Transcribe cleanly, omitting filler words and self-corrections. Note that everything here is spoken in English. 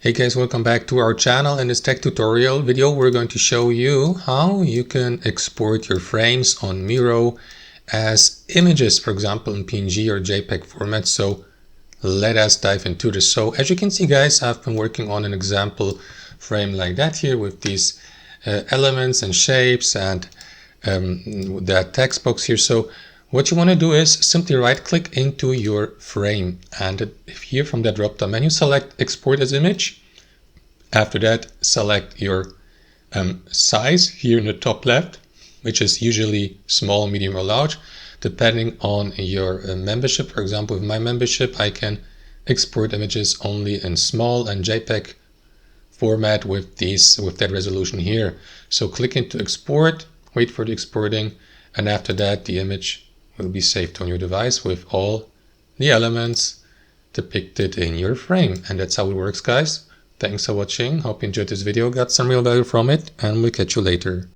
Hey guys, welcome back to our channel. In this tech tutorial video, we're going to show you how you can export your frames on Miro as images, for example, in PNG or JPEG format. So let us dive into this. So as you can see, guys, I've been working on an example frame like that here with these elements and shapes and that text box here. So what you want to do is simply right click into your frame, and here from the drop down menu select export as image. After that, select your size here in the top left, which is usually small, medium or large depending on your membership. For example, with my membership I can export images only in small and JPEG format with that resolution here. So click into export, wait for the exporting, and after that the image will be saved on your device with all the elements depicted in your frame. And that's how it works, guys. Thanks for watching. Hope you enjoyed this video, got some real value from it, and we'll catch you later.